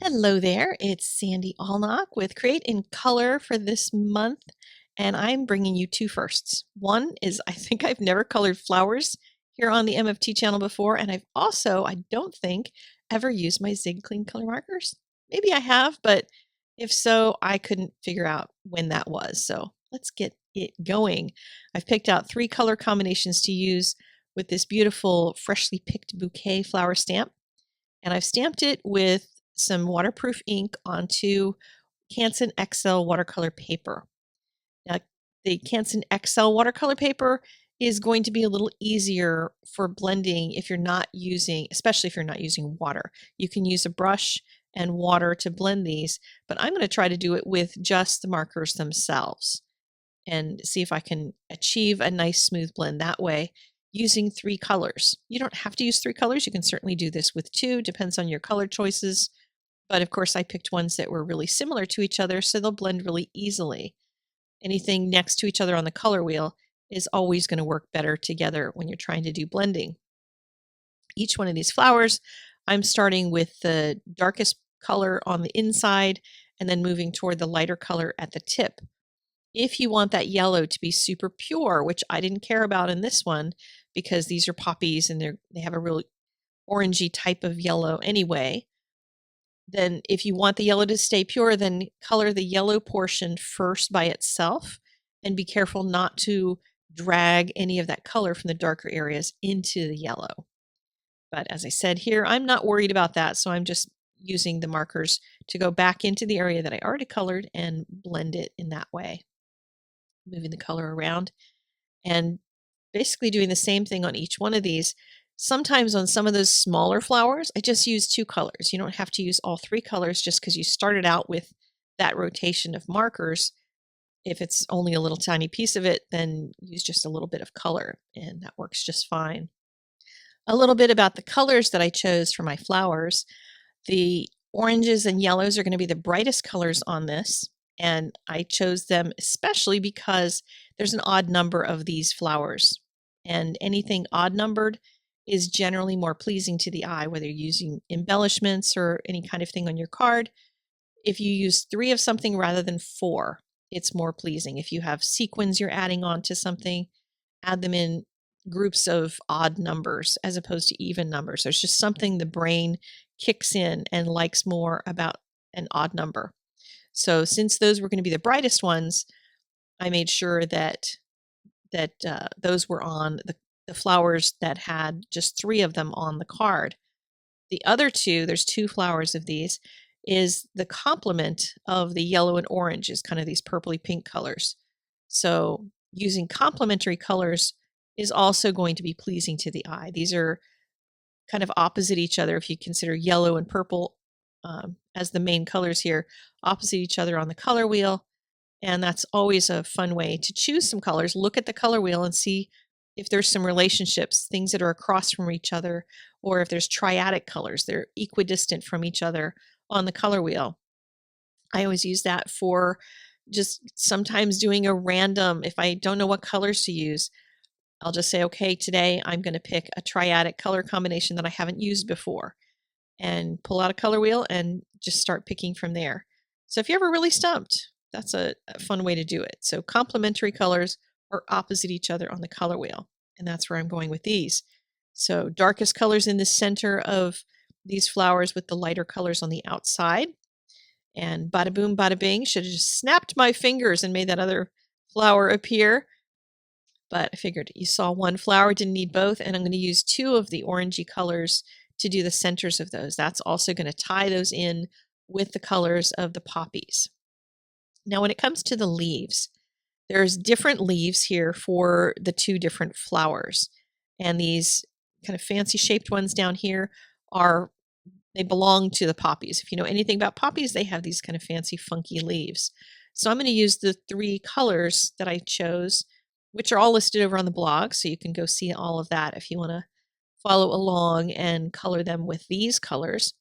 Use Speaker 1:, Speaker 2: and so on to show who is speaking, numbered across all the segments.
Speaker 1: Hello there, it's Sandy Allnock with Create in Color for this month, and I'm bringing you two firsts. One is I think I've never colored flowers here on the MFT channel before, and I don't think, ever used my Zig Clean Color Markers. Maybe I have, but if so, I couldn't figure out when that was. So let's get it going. I've picked out three color combinations to use with this beautiful freshly picked bouquet flower stamp, and I've stamped it with some waterproof ink onto Canson XL watercolor paper. Now, the Canson XL watercolor paper is going to be a little easier for blending if you're not using, especially if you're not using water. You can use a brush and water to blend these, but I'm going to try to do it with just the markers themselves and see if I can achieve a nice smooth blend that way using three colors. You don't have to use three colors. You can certainly do this with two, depends on your color choices. But of course, I picked ones that were really similar to each other, so they'll blend really easily. Anything next to each other on the color wheel is always going to work better together when you're trying to do blending. Each one of these flowers, I'm starting with the darkest color on the inside and then moving toward the lighter color at the tip. If you want that yellow to be super pure, which I didn't care about in this one because these are poppies and they have a really orangey type of yellow anyway, then if you want the yellow to stay pure, then color the yellow portion first by itself and be careful not to drag any of that color from the darker areas into the yellow. But as I said here, I'm not worried about that, so I'm just using the markers to go back into the area that I already colored and blend it in that way. Moving the color around and basically doing the same thing on each one of these. Sometimes on some of those smaller flowers, I just use two colors. You don't have to use all three colors just because you started out with that rotation of markers. If it's only a little tiny piece of it, then use just a little bit of color, and that works just fine. A little bit about the colors that I chose for my flowers. The oranges and yellows are going to be the brightest colors on this, and I chose them especially because there's an odd number of these flowers, and anything odd numbered is generally more pleasing to the eye, whether you're using embellishments or any kind of thing on your card. If you use three of something rather than four, it's more pleasing. If you have sequins you're adding on to something, add them in groups of odd numbers as opposed to even numbers. There's just something the brain kicks in and likes more about an odd number. So since those were going to be the brightest ones, I made sure that those were on the flowers that had just three of them on the card. The other two, there's two flowers of these, is the complement of the yellow and orange is kind of these purpley pink colors. So using complementary colors is also going to be pleasing to the eye. These are kind of opposite each other if you consider yellow and purple as the main colors here, opposite each other on the color wheel. And that's always a fun way to choose some colors. Look at the color wheel and see if there's some relationships, things that are across from each other, or if there's triadic colors, they're equidistant from each other on the color wheel. I always use that for just sometimes doing a random, if I don't know what colors to use, I'll just say, okay, today I'm going to pick a triadic color combination that I haven't used before and pull out a color wheel and just start picking from there. So if you're ever really stumped, that's a fun way to do it. So complementary colors are opposite each other on the color wheel, and that's where I'm going with these. So darkest colors in the center of these flowers with the lighter colors on the outside. And bada boom, bada bing, should have just snapped my fingers and made that other flower appear. But I figured you saw one flower, didn't need both, and I'm going to use two of the orangey colors to do the centers of those. That's also going to tie those in with the colors of the poppies. Now, when it comes to the leaves, there's different leaves here for the two different flowers. And these kind of fancy shaped ones down here they belong to the poppies. If you know anything about poppies, they have these kind of fancy, funky leaves. So I'm going to use the three colors that I chose, which are all listed over on the blog. So you can go see all of that if you want to follow along and color them with these colors.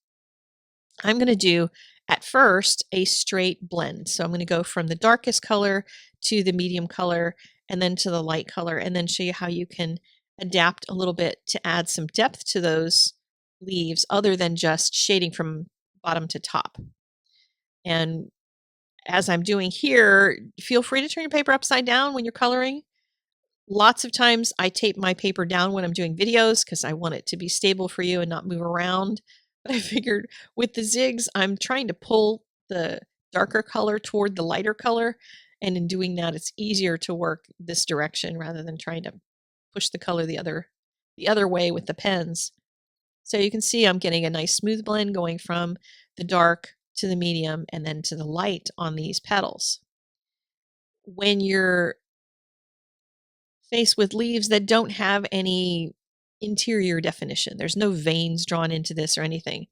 Speaker 1: I'm going to do at first a straight blend. So I'm going to go from the darkest color to the medium color and then to the light color, and then show you how you can adapt a little bit to add some depth to those leaves other than just shading from bottom to top. And as I'm doing here, feel free to turn your paper upside down when you're coloring. Lots of times I tape my paper down when I'm doing videos because I want it to be stable for you and not move around. But I figured with the zigs, I'm trying to pull the darker color toward the lighter color. And in doing that, it's easier to work this direction rather than trying to push the color the other way with the pens. So you can see I'm getting a nice smooth blend going from the dark to the medium and then to the light on these petals. When you're faced with leaves that don't have any interior definition, there's no veins drawn into this or anything,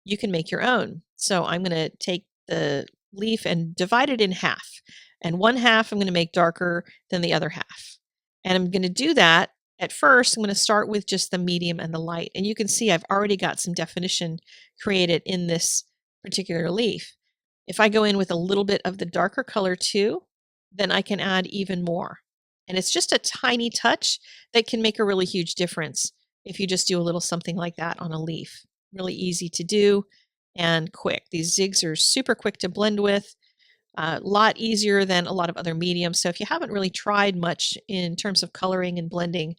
Speaker 1: you can make your own. So I'm going to take the leaf and divide it in half. And one half I'm going to make darker than the other half. And I'm going to do that at first. I'm going to start with just the medium and the light. And you can see I've already got some definition created in this particular leaf. If I go in with a little bit of the darker color too, then I can add even more. And it's just a tiny touch that can make a really huge difference if you just do a little something like that on a leaf. Really easy to do and quick. These zigs are super quick to blend with, a lot easier than a lot of other mediums. So if you haven't really tried much in terms of coloring and blending,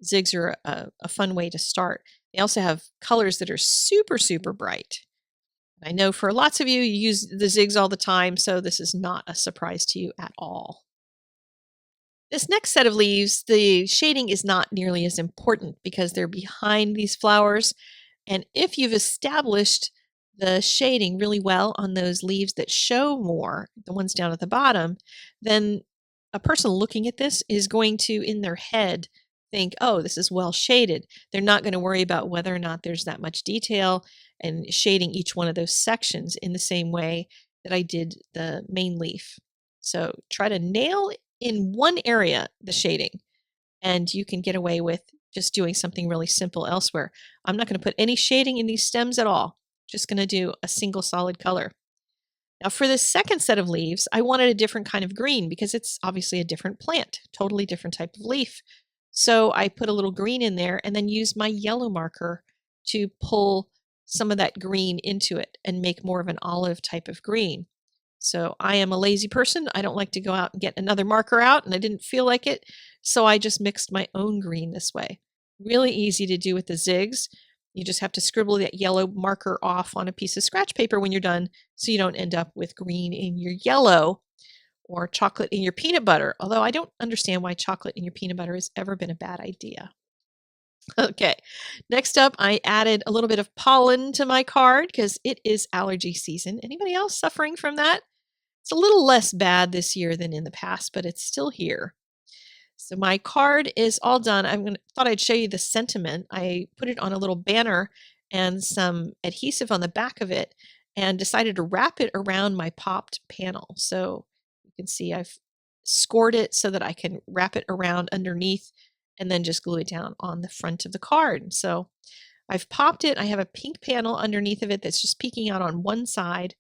Speaker 1: zigs are a fun way to start. They also have colors that are super, super bright. I know for lots of you, you use the zigs all the time, so this is not a surprise to you at all. This next set of leaves, the shading is not nearly as important because they're behind these flowers. And if you've established the shading really well on those leaves that show more, the ones down at the bottom, then a person looking at this is going to, in their head, think, oh, this is well shaded. They're not going to worry about whether or not there's that much detail and shading each one of those sections in the same way that I did the main leaf. So try to nail in one area the shading, and you can get away with just doing something really simple elsewhere. I'm not going to put any shading in these stems at all. Just going to do a single solid color. Now for this second set of leaves, I wanted a different kind of green because it's obviously a different plant, totally different type of leaf. So I put a little green in there and then used my yellow marker to pull some of that green into it and make more of an olive type of green. So I am a lazy person. I don't like to go out and get another marker out, and I didn't feel like it. So I just mixed my own green this way. Really easy to do with the zigs. You just have to scribble that yellow marker off on a piece of scratch paper when you're done so you don't end up with green in your yellow or chocolate in your peanut butter. Although I don't understand why chocolate in your peanut butter has ever been a bad idea. Okay, next up, I added a little bit of pollen to my card because it is allergy season. Anybody else suffering from that? It's a little less bad this year than in the past, but it's still here. So my card is all done. Thought I'd show you the sentiment. I put it on a little banner and some adhesive on the back of it and decided to wrap it around my popped panel. So you can see I've scored it so that I can wrap it around underneath and then just glue it down on the front of the card. So I've popped it. I have a pink panel underneath of it that's just peeking out on one side.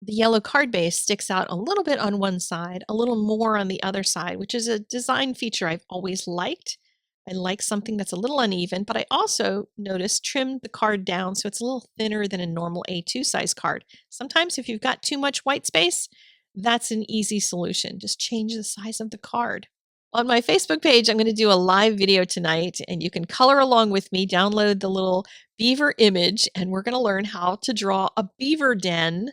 Speaker 1: The yellow card base sticks out a little bit on one side, a little more on the other side, which is a design feature I've always liked. I like something that's a little uneven, but I also noticed trimmed the card down so it's a little thinner than a normal A2 size card. Sometimes if you've got too much white space, that's an easy solution. Just change the size of the card. On my Facebook page, I'm going to do a live video tonight, and you can color along with me, download the little beaver image, and we're going to learn how to draw a beaver den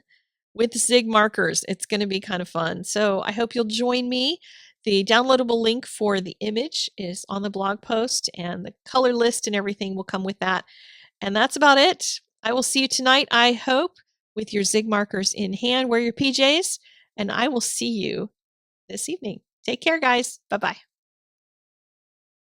Speaker 1: with Zig Markers. It's going to be kind of fun. So I hope you'll join me. The downloadable link for the image is on the blog post, and the color list and everything will come with that. And that's about it. I will see you tonight, I hope, with your Zig Markers in hand. Wear your PJs, and I will see you this evening. Take care, guys. Bye-bye.